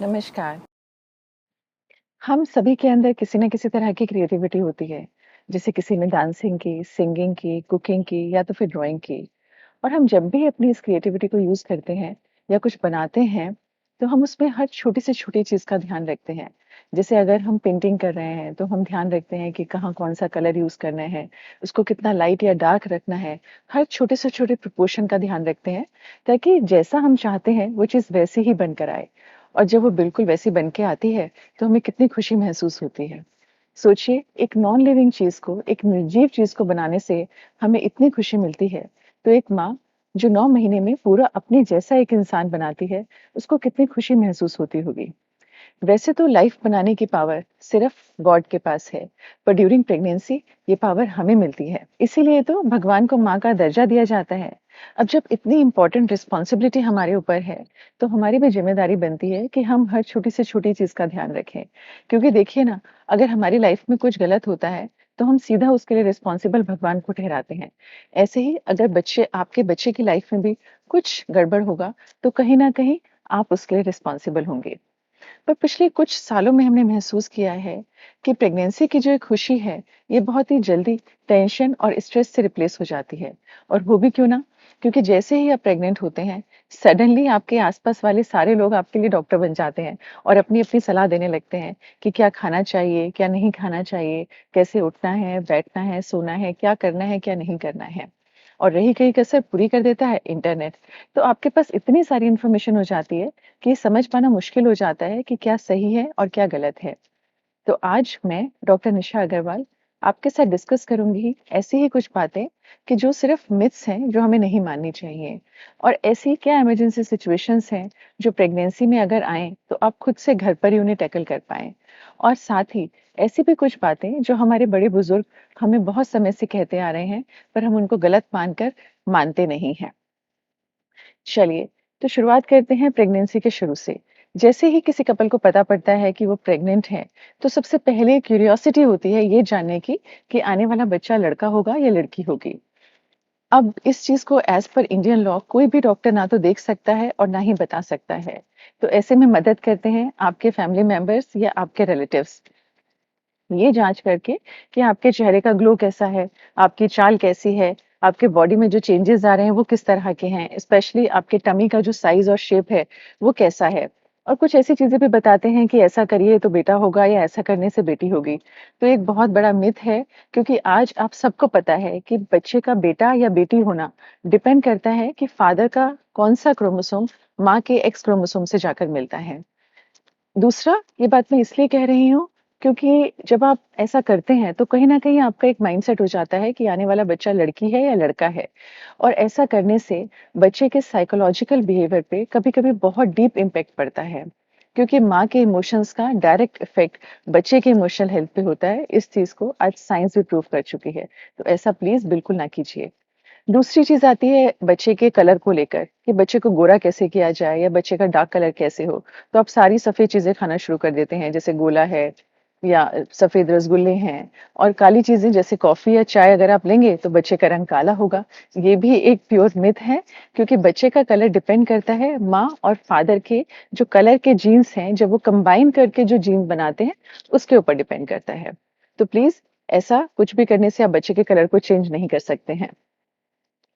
नमस्कार। हम सभी के अंदर किसी न किसी तरह की क्रिएटिविटी होती है। जैसे किसी में डांसिंग की, सिंगिंग की, कुकिंग की या तो फिर ड्राइंग की। और हम जब भी अपनी इस क्रिएटिविटी को यूज़ करते हैं या कुछ बनाते हैं, तो हम उसमें हर छोटी से छोटी चीज़ का ध्यान रखते हैं। जैसे अगर हम पेंटिंग कर रहे हैं, तो हम ध्यान रखते हैं कि कहाँ कौन-सा कलर यूज़ करना है, उसको कितना लाइट या डार्क रखना है। हर छोटे से छोटे प्रिपरेशन का ध्यान रखते हैं, ताकि जैसा हम चाहते हैं, वो चीज़ वैसी ही बनकर आए। और जब वो बिल्कुल वैसी बन के आती है, तो हमें कितनी खुशी महसूस होती है। सोचिए, एक नॉन लिविंग चीज़ को, एक निर्जीव चीज़ को बनाने से हमें इतनी खुशी मिलती है, तो एक माँ जो 9 महीने में पूरा अपने जैसा एक इंसान बनाती है, उसको कितनी खुशी महसूस होती होगी। वैसे तो लाइफ बनाने की पावर सिर्फ गॉड के पास है, पर ड्यूरिंग प्रेगनेंसी ये पावर हमें मिलती है। इसीलिए तो भगवान को माँ का दर्जा दिया जाता है। अब जब इतनी इम्पोर्टेंट रिस्पॉन्सिबिलिटी हमारे ऊपर है, तो हमारी भी जिम्मेदारी बनती है कि हम हर छोटी से छोटी चीज़ का ध्यान रखें। क्योंकि देखिए ना, अगर हमारी लाइफ में कुछ गलत होता है, तो हम सीधा उसके लिए रिस्पॉन्सिबल भगवान को ठहराते हैं। ऐसे ही अगर आपके बच्चे की लाइफ में भी कुछ गड़बड़ होगा, तो कहीं न कहीं आप उसके लिए रिस्पॉन्सिबल होंगे। पर पिछले कुछ सालों में हमने महसूस किया है कि प्रेगनेंसी की जो एक खुशी है, ये बहुत ही जल्दी टेंशन और स्ट्रेस से रिप्लेस हो जाती है। और वो भी क्यों ना? क्योंकि जैसे ही आप प्रेग्नेंट होते हैं, सडनली आपके आसपास वाले सारे लोग आपके लिए डॉक्टर बन जाते हैं और अपनी-अपनी सलाह देने लगते हैं कि क्या खाना चाहिए, क्या नहीं खाना चाहिए, कैसे उठना है, बैठना है, सोना है, क्या करना है, क्या नहीं करना है। और रही गई कसर पूरी कर देता है इंटरनेट। तो आपके पास इतनी सारी इन्फॉर्मेशन हो जाती है कि समझ पाना मुश्किल हो जाता है कि क्या सही है और क्या गलत है। तो आज मैं डॉक्टर निशा अग्रवाल आपके साथ डिस्कस करूंगी ऐसी ही कुछ बातें कि जो सिर्फ मिथ्स हैं जो हमें नहीं माननी चाहिए। और ऐसी क्या इमरजेंसी सिचुएशंस हैं जो प्रेगनेंसी में अगर आए तो आप खुद से घर पर ही उन्हें टैकल कर पाएं। और साथ ही ऐसी भी कुछ बातें जो हमारे बड़े बुजुर्ग हमें बहुत समय से कहते आ रहे हैं, पर हम उनको गलत मानकर मानते नहीं हैं। चलिए, तो शुरुआत करते हैं प्रेगनेंसी के शुरू से। जैसे ही किसी कपल को पता पड़ता है कि वो प्रेग्नेंट है, तो सबसे पहले क्यूरियोसिटी होती है ये जानने की कि आने वाला बच्चा लड़का होगा या लड़की होगी। अब इस चीज़ को एज़ पर इंडियन लॉ कोई भी डॉक्टर ना तो देख सकता है और ना ही बता सकता है। तो ऐसे में मदद करते हैं आपके फैमिली मेंबर्स या आपके रिलेटिव्स। ये जाँच करके कि आपके चेहरे का ग्लो कैसा है, आपकी चाल कैसी है, आपके बॉडी में जो चेंजेज़ आ रहे हैं वो किस तरह के हैं, स्पेशली आपके टमी का जो साइज़ और शेप है वो कैसा है। और कुछ ऐसी चीज़ें भी बताते हैं कि ऐसा करिए तो बेटा होगा या ऐसा करने से बेटी होगी। तो एक बहुत बड़ा मिथ है, क्योंकि आज आप सबको पता है कि बच्चे का बेटा या बेटी होना डिपेंड करता है कि फादर का कौन-सा क्रोमोसोम माँ के एक्स क्रोमोसोम से जाकर मिलता है। दूसरा, ये बात मैं इसलिए कह रही हूँ, क्योंकि जब आप ऐसा करते हैं, तो कहीं न कहीं आपका एक माइंडसेट हो जाता है कि आने वाला बच्चा लड़की है या लड़का है। और ऐसा करने से बच्चे के साइकोलॉजिकल बिहेवियर पे कभी-कभी बहुत डीप इम्पैक्ट पड़ता है। क्योंकि माँ के इमोशंस का डायरेक्ट इफ़ेक्ट बच्चे के इमोशनल हेल्थ पे होता है, इस चीज़ को आज साइंस भी प्रूव कर चुकी है। तो ऐसा प्लीज़ बिल्कुल ना कीजिए। दूसरी चीज़ आती है बच्चे के कलर को लेकर कि बच्चे को गोरा कैसे किया जाए या बच्चे का डार्क कलर कैसे हो। तो आप सारी सफ़ेद चीज़ें खाना शुरू कर देते हैं, जैसे गोला है या सफ़ेद रसगुल्ले हैं। और काली चीज़ें जैसे कॉफ़ी या चाय अगर आप लेंगे तो बच्चे का रंग काला होगा। ये भी एक प्योर मिथ है, क्योंकि बच्चे का कलर डिपेंड करता है माँ और फादर के जो कलर के जीन्स हैं, जब वो कंबाइन करके जो जीन बनाते हैं, उसके ऊपर डिपेंड करता है। तो प्लीज़ ऐसा कुछ भी करने से आप बच्चे के कलर को चेंज नहीं कर सकते हैं।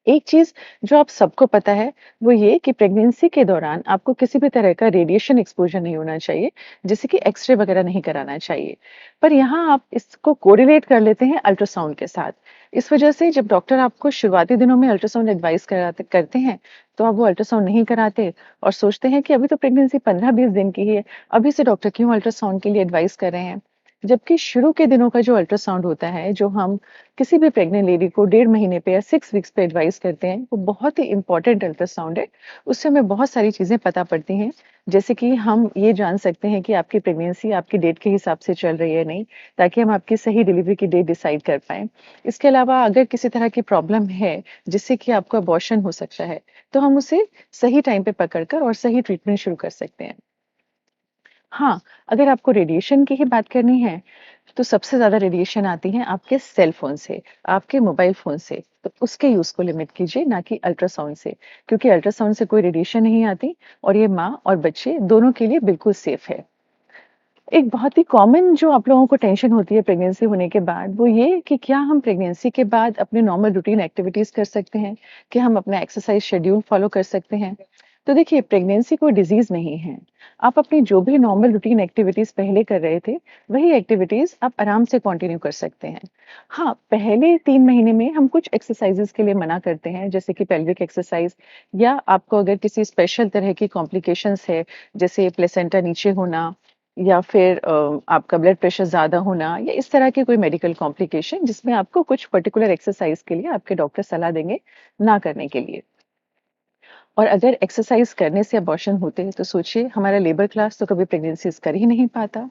एक चीज़ जो आप सबको पता है, वो ये कि प्रेगनेंसी के दौरान आपको किसी भी तरह का रेडिएशन एक्सपोज़र नहीं होना चाहिए, जैसे कि एक्स-रे वगैरह नहीं कराना चाहिए। पर यहाँ आप इसको कोरिलेट कर लेते हैं अल्ट्रासाउंड के साथ। इस वजह से जब डॉक्टर आपको शुरुआती दिनों में अल्ट्रासाउंड एडवाइस कराते करते हैं, तो आप वो अल्ट्रासाउंड नहीं कराते और सोचते हैं कि अभी तो प्रेगनेंसी 15-20 दिन की ही है, अभी से डॉक्टर क्यों अल्ट्रासाउंड के लिए एडवाइस कर रहे हैं। जबकि शुरू के दिनों का जो अल्ट्रासाउंड होता है, जो हम किसी भी प्रेग्नेंट लेडी को 1.5 महीने पे या 6 वीक्स पे एडवाइस करते हैं, वो बहुत ही इम्पोर्टेंट अल्ट्रासाउंड है। उससे हमें बहुत सारी चीज़ें पता पड़ती हैं, जैसे कि हम ये जान सकते हैं कि आपकी प्रेगनेंसी आपकी डेट के हिसाब से चल रही है नहीं, ताकि हम आपकी सही डिलीवरी की डेट डिसाइड कर पाएँ। इसके अलावा अगर किसी तरह की प्रॉब्लम है, जिससे कि आपको अबॉर्शन हो सकता है, तो हम उसे सही टाइम पे पकड़ कर और सही ट्रीटमेंट शुरू कर सकते हैं। हाँ, अगर आपको रेडिएशन की ही बात करनी है, तो सबसे ज़्यादा रेडिएशन आती है आपके सेल फ़ोन से, आपके मोबाइल फ़ोन से, तो उसके यूज़ को लिमिट कीजिए, ना कि अल्ट्रासाउंड से, क्योंकि अल्ट्रासाउंड से कोई रेडिएशन नहीं आती और ये माँ और बच्चे दोनों के लिए बिल्कुल सेफ़ है। एक बहुत ही कॉमन जो आप लोगों को टेंशन होती है प्रेगनेंसी होने के बाद, वो ये कि क्या हम प्रेगनेंसी के बाद अपने नॉर्मल रूटीन एक्टिविटीज़ कर सकते हैं? क्या हम अपना एक्सरसाइज़ शेड्यूल फ़ॉलो कर सकते हैं? तो देखिए, प्रेगनेंसी कोई डिज़ीज़ नहीं है। आप अपनी जो भी नॉर्मल रूटीन एक्टिविटीज़ पहले कर रहे थे, वही एक्टिविटीज़ आप आराम से कंटिन्यू कर सकते हैं। हाँ, पहले 3 महीने में हम कुछ एक्सरसाइज़ेज़ के लिए मना करते हैं, जैसे कि पेल्विक एक्सरसाइज़, या आपको अगर किसी स्पेशल तरह की कॉम्प्लिकेशंस है, जैसे प्लेसेंटा नीचे होना, या फिर आपका ब्लड प्रेशर ज़्यादा होना, या इस तरह की कोई मेडिकल कॉम्प्लिकेशन जिसमें आपको कुछ पर्टिकुलर एक्सरसाइज के लिए आपके डॉक्टर सलाह देंगे ना करने के लिए। और अगर एक्सरसाइज करने से अबॉर्शन होते हैं तो सोचिए, हमारा लेबर क्लास तो कभी प्रेगनेंसीज कर ही नहीं पाता।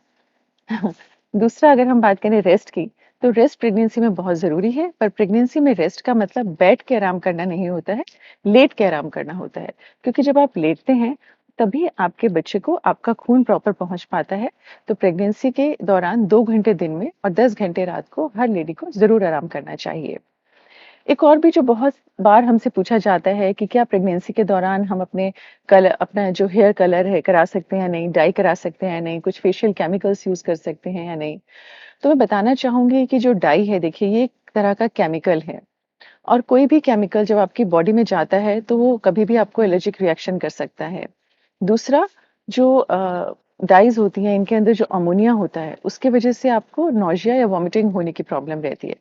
दूसरा, अगर हम बात करें रेस्ट की, तो रेस्ट प्रेगनेंसी में बहुत ज़रूरी है, पर प्रेगनेंसी में रेस्ट का मतलब बैठ के आराम करना नहीं होता है, लेट के आराम करना होता है। क्योंकि जब आप लेटते हैं, तभी आपके बच्चे को आपका खून प्रॉपर पहुँच पाता है। तो प्रेगनेंसी के दौरान 2 घंटे दिन में और 10 घंटे रात को हर लेडी को ज़रूर आराम करना चाहिए। एक और भी जो बहुत बार हमसे पूछा जाता है कि क्या प्रेगनेंसी के दौरान हम अपना जो हेयर कलर है करा सकते हैं या नहीं, डाई करा सकते हैं या नहीं, कुछ फेशियल केमिकल्स यूज़ कर सकते हैं या नहीं? तो मैं बताना चाहूँगी कि जो डाई है, देखिए, ये एक तरह का केमिकल है, और कोई भी केमिकल जब आपकी बॉडी में जाता है तो वो कभी भी आपको एलर्जिक रिएक्शन कर सकता है। दूसरा, जो डाइज़ होती हैं, इनके अंदर जो अमोनिया होता है, उसकी वजह से आपको नौजिया या वॉमिटिंग होने की प्रॉब्लम रहती है।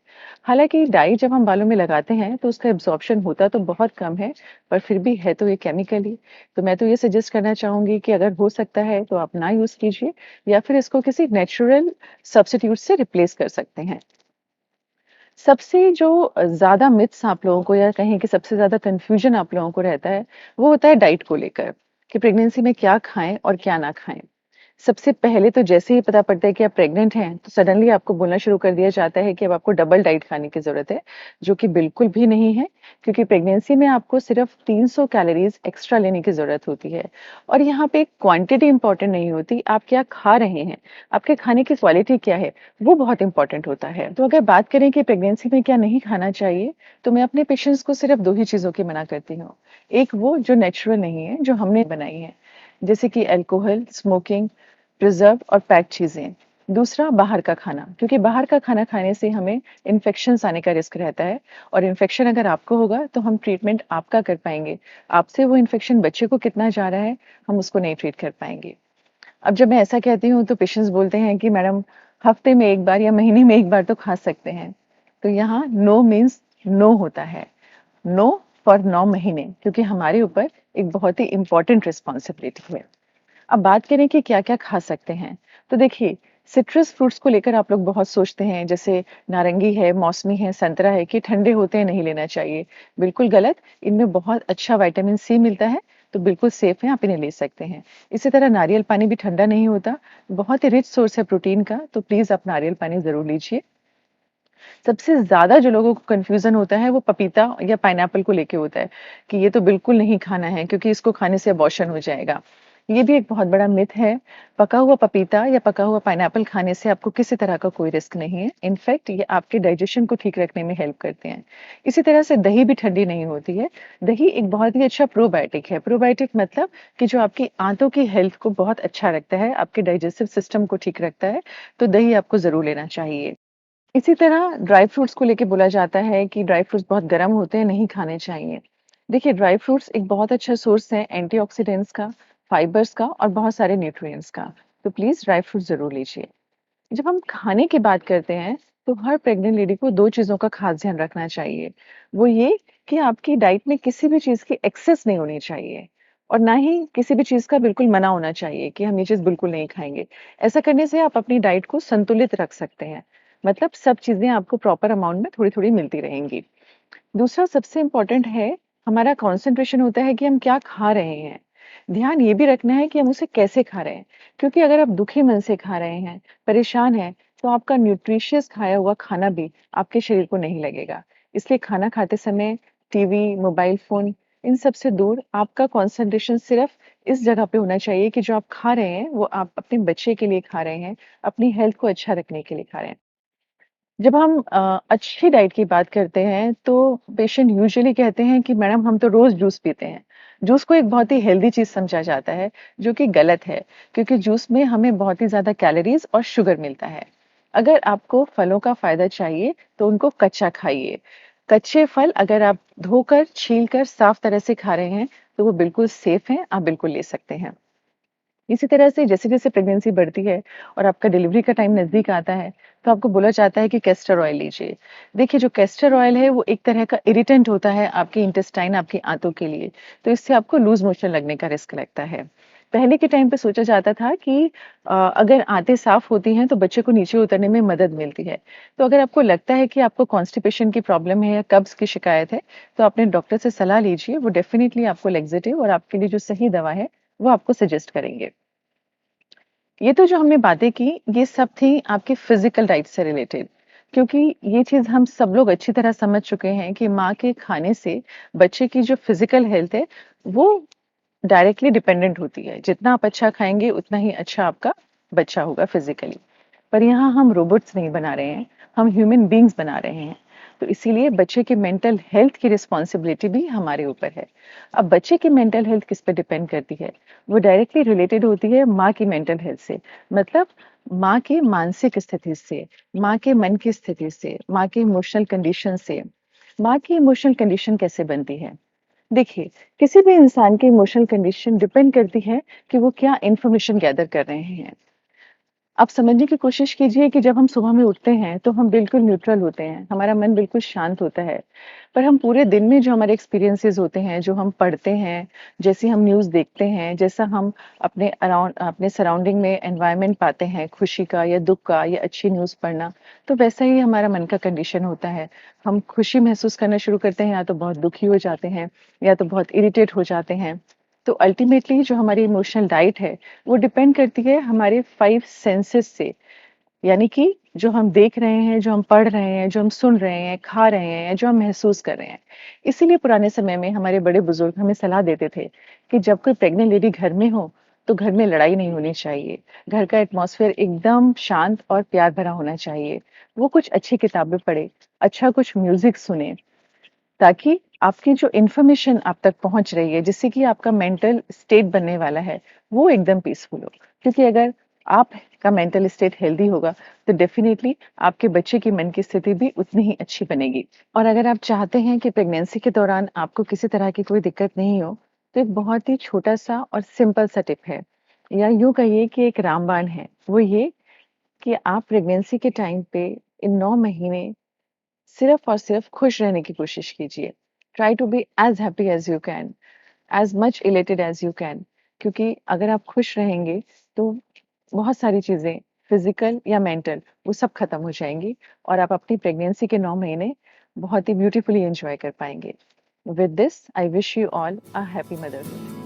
हालाँकि डाई जब हम बालों में लगाते हैं तो उसका एब्ज़ॉर्प्शन होता तो बहुत कम है, पर फिर भी है तो ये केमिकल ही। तो मैं तो ये सजेस्ट करना चाहूँगी कि अगर हो सकता है तो आप ना यूज़ कीजिए, या फिर इसको किसी नेचुरल सब्स्टिट्यूट से रिप्लेस कर सकते हैं। सबसे जो ज़्यादा मिथ्स आप लोगों को, या कहें कि सबसे ज़्यादा कन्फ्यूज़न आप लोगों को रहता है, वो होता है डाइट को लेकर, कि प्रेगनेंसी में क्या खाएँ और क्या ना खाएँ। सबसे पहले तो जैसे ही पता पड़ता है कि आप प्रेग्नेंट हैं, तो सडनली आपको बोलना शुरू कर दिया जाता है कि अब आपको डबल डाइट खाने की ज़रूरत है, जो कि बिल्कुल भी नहीं है, क्योंकि प्रेगनेंसी में आपको सिर्फ़ 300 कैलोरीज़ एक्स्ट्रा लेने की ज़रूरत होती है। और यहाँ पे क्वांटिटी इम्पोर्टेंट नहीं होती, आप क्या खा रहे हैं, आपके खाने की क्वालिटी क्या है, वो बहुत इम्पोर्टेंट होता है। तो अगर बात करें कि प्रेगनेंसी में क्या नहीं खाना चाहिए, तो मैं अपने पेशेंट्स को सिर्फ़ 2 ही चीज़ों की मना करती हूँ। एक वो जो नेचुरल नहीं है, जो हमने बनाई है, जैसे कि अल्कोहल, स्मोकिंग, प्रिज़र्व और पैक्ड चीज़ें। दूसरा, बाहर का खाना, क्योंकि बाहर का खाना खाने से हमें इन्फेक्शंस आने का रिस्क रहता है, और इन्फेक्शन अगर आपको होगा तो हम ट्रीटमेंट आपका कर पाएँगे। आपसे वो इन्फेक्शन बच्चे को कितना जा रहा है, हम उसको नहीं ट्रीट कर पाएँगे। अब जब मैं ऐसा कहती हूँ तो पेशेंट्स बोलते हैं कि मैडम, हफ्ते में 1 बार या महीने में 1 बार तो खा सकते हैं। तो यहाँ नो मीन्स नो होता है। नो फॉर 9 महीने, क्योंकि हमारे ऊपर एक बहुत ही इम्पोर्टेंट रिस्पॉन्सिबिलिटी है। अब बात करें कि क्या-क्या खा सकते हैं, तो देखिए, सिट्रस फ्रूट्स को लेकर आप लोग बहुत सोचते हैं, जैसे नारंगी है, मौसमी है, संतरा है, कि ठंडे होते हैं, नहीं लेना चाहिए। बिल्कुल गलत, इनमें बहुत अच्छा विटामिन सी मिलता है, तो बिल्कुल सेफ है, आप इन्हें ले सकते हैं। इसी तरह नारियल पानी भी ठंडा नहीं होता, बहुत ही रिच सोर्स है प्रोटीन का, तो प्लीज़ आप नारियल पानी ज़रूर लीजिए। सबसे ज़्यादा जो लोगों को कन्फ्यूज़न होता है, वो पपीता या पाइनएप्पल को लेके होता है, कि ये तो बिल्कुल नहीं खाना है क्योंकि इसको खाने से अबॉर्शन हो जाएगा। ये भी एक बहुत बड़ा मिथ है। पका हुआ पपीता या पका हुआ पाइनएप्पल खाने से आपको किसी तरह का कोई रिस्क नहीं है। इनफैक्ट ये आपके डाइजेशन को ठीक रखने में हेल्प करते हैं। इसी तरह से दही भी ठंडी नहीं होती है। दही एक बहुत ही अच्छा प्रोबायोटिक है। प्रोबायोटिक मतलब कि जो आपकी आंतों की हेल्थ को बहुत अच्छा रखता है, आपके डाइजेस्टिव सिस्टम को ठीक रखता है, तो दही आपको ज़रूर लेना चाहिए। इसी तरह ड्राई फ्रूट्स को लेके बोला जाता है कि ड्राई फ्रूट्स बहुत गर्म होते हैं, नहीं खाने चाहिए। देखिए, ड्राई फ्रूट्स एक बहुत अच्छा सोर्स है एंटीऑक्सीडेंट्स का, फाइबर्स का और बहुत सारे न्यूट्रिएंट्स का। तो प्लीज़ ड्राई फ्रूट ज़रूर लीजिए। जब हम खाने की बात करते हैं, तो हर प्रेग्नेंट लेडी को 2 चीज़ों का खास ध्यान रखना चाहिए। वो ये कि आपकी डाइट में किसी भी चीज़ की एक्सेस नहीं होनी चाहिए, और ना ही किसी भी चीज़ का बिल्कुल मना होना चाहिए कि हम ये चीज़ बिल्कुल नहीं खाएँगे। ऐसा करने से आप अपनी डाइट को संतुलित रख सकते हैं। मतलब सब चीज़ें आपको प्रॉपर अमाउंट में थोड़ी-थोड़ी मिलती रहेंगी। दूसरा सबसे इम्पोर्टेंट है, हमारा कंसंट्रेशन होता है कि हम क्या खा रहे हैं। ध्यान ये भी रखना है कि हम उसे कैसे खा रहे हैं, क्योंकि अगर आप दुखी मन से खा रहे हैं, परेशान हैं, तो आपका न्यूट्रिशियस खाया हुआ खाना भी आपके शरीर को नहीं लगेगा। इसलिए खाना खाते समय टीवी, मोबाइल फ़ोन, इन सब से दूर आपका कंसंट्रेशन सिर्फ़ इस जगह पे होना चाहिए कि जो आप खा रहे हैं, वो आप अपने बच्चे के लिए खा रहे हैं, अपनी हेल्थ को अच्छा रखने के लिए खा रहे हैं। जब हम अच्छी डाइट की बात करते हैं, तो पेशेंट यूजुअली कहते हैं कि मैडम हम तो रोज़ जूस पीते हैं। जूस को एक बहुत ही हेल्दी चीज़ समझा जाता है, जो कि गलत है, क्योंकि जूस में हमें बहुत ही ज़्यादा कैलोरीज़ और शुगर मिलता है। अगर आपको फलों का फ़ायदा चाहिए, तो उनको कच्चा खाइए। कच्चे फल अगर आप धोकर, छीलकर साफ तरह से खा रहे हैं, तो वो बिल्कुल सेफ हैं, आप बिल्कुल ले सकते हैं। इसी तरह से जैसे-जैसे प्रेगनेंसी बढ़ती है और आपका डिलीवरी का टाइम नज़दीक आता है, तो आपको बोला जाता है कि कैस्टर ऑयल लीजिए। देखिए, जो कैस्टर ऑयल है, वो एक तरह का इरिटेंट होता है आपके इंटेस्टाइन, आपकी आंतों के लिए, तो इससे आपको लूज़ मोशन लगने का रिस्क लगता है। पहले के टाइम पे सोचा जाता था कि अगर आंतें साफ़ होती हैं, तो बच्चे को नीचे उतरने में मदद मिलती है। तो अगर आपको लगता है कि आपको कॉन्स्टिपेशन की प्रॉब्लम है या कब्ज़ की शिकायत है, तो अपने डॉक्टर से सलाह लीजिए, वो डेफ़िनिटली आपको लैक्सेटिव और आपके लिए जो सही दवा है, वो आपको सजेस्ट करेंगे। ये तो जो हमने बातें की, ये सब थी आपके फिज़िकल डाइट से रिलेटेड, क्योंकि ये चीज़ हम सब लोग अच्छी तरह समझ चुके हैं कि माँ के खाने से बच्चे की जो फिज़िकल हेल्थ है, वो डायरेक्टली डिपेंडेंट होती है। जितना आप अच्छा खाएँगे, उतना ही अच्छा आपका बच्चा होगा फिज़िकली। पर यहाँ हम रोबोट्स नहीं बना रहे हैं, हम ह्यूमन बीइंग्स बना रहे हैं। तो इसीलिए बच्चे की मेंटल हेल्थ की रिस्पॉन्सिबिलिटी भी हमारे ऊपर है। अब बच्चे की मेंटल हेल्थ किस पे डिपेंड करती है? वो डायरेक्टली रिलेटेड होती है माँ की मेंटल हेल्थ से। मतलब माँ की मानसिक स्थिति से, माँ के मन की स्थिति से, माँ के इमोशनल कंडीशन से। माँ की इमोशनल कंडीशन कैसे बनती है? देखिए, किसी भी इंसान की इमोशनल कंडीशन डिपेंड करती है कि वो क्या इन्फॉर्मेशन गैदर कर रहे हैं। आप समझने की कोशिश कीजिए कि जब हम सुबह में उठते हैं, तो हम बिल्कुल न्यूट्रल होते हैं, हमारा मन बिल्कुल शांत होता है। पर हम पूरे दिन में जो हमारे एक्सपीरियंसेस होते हैं, जो हम पढ़ते हैं, जैसे हम न्यूज़ देखते हैं, जैसा हम अपने सराउंडिंग में एनवायरनमेंट पाते हैं, खुशी का या दुःख का या अच्छी न्यूज़ पढ़ना, तो वैसा ही हमारा मन का कंडीशन होता है। हम खुशी महसूस करना शुरू करते हैं, या तो बहुत दुखी हो जाते हैं, या तो बहुत इरिटेट हो जाते हैं। तो अल्टीमेटली जो हमारी इमोशनल डाइट है, वो डिपेंड करती है हमारे 5 सेंसेस से। यानी कि जो हम देख रहे हैं, जो हम पढ़ रहे हैं, जो हम सुन रहे हैं, खा रहे हैं, जो हम महसूस कर रहे हैं। इसीलिए पुराने समय में हमारे बड़े-बुजुर्ग हमें सलाह देते थे कि जब कोई प्रेग्नेंट लेडी घर में हो, तो घर में लड़ाई नहीं होनी चाहिए। घर का एटमॉस्फेयर एकदम शांत और प्यार भरा होना चाहिए। वो कुछ अच्छी किताबें पढ़े, अच्छा कुछ म्यूज़िक सुने, ताकि आपकी जो इन्फॉर्मेशन आप तक पहुँच रही है, जिससे कि आपका मेंटल स्टेट बनने वाला है, वो एकदम पीसफुल हो। क्योंकि अगर आपका मेंटल स्टेट हेल्दी होगा, तो डेफ़िनेटली आपके बच्चे की मन की स्थिति भी उतनी ही अच्छी बनेगी। और अगर आप चाहते हैं कि प्रेगनेंसी के दौरान आपको किसी तरह की कोई दिक्कत नहीं हो, तो एक बहुत ही छोटा-सा और सिंपल सा टिप है, या यूँ कहिए कि एक रामबाण है। वो ये कि आप प्रेगनेंसी के टाइम पे इन 9 महीने सिर्फ और सिर्फ खुश रहने की कोशिश कीजिए। Try to be as happy as you can, as much elated as you can, क्योंकि अगर आप खुश रहेंगे, तो बहुत सारी चीज़ें फिज़िकल या मेंटल वो सब खत्म हो जाएँगी और आप अपनी प्रेगनेंसी के 9 महीने बहुत ही ब्यूटीफुली एन्जॉय कर पाएँगे। With this, I wish you all a happy motherhood.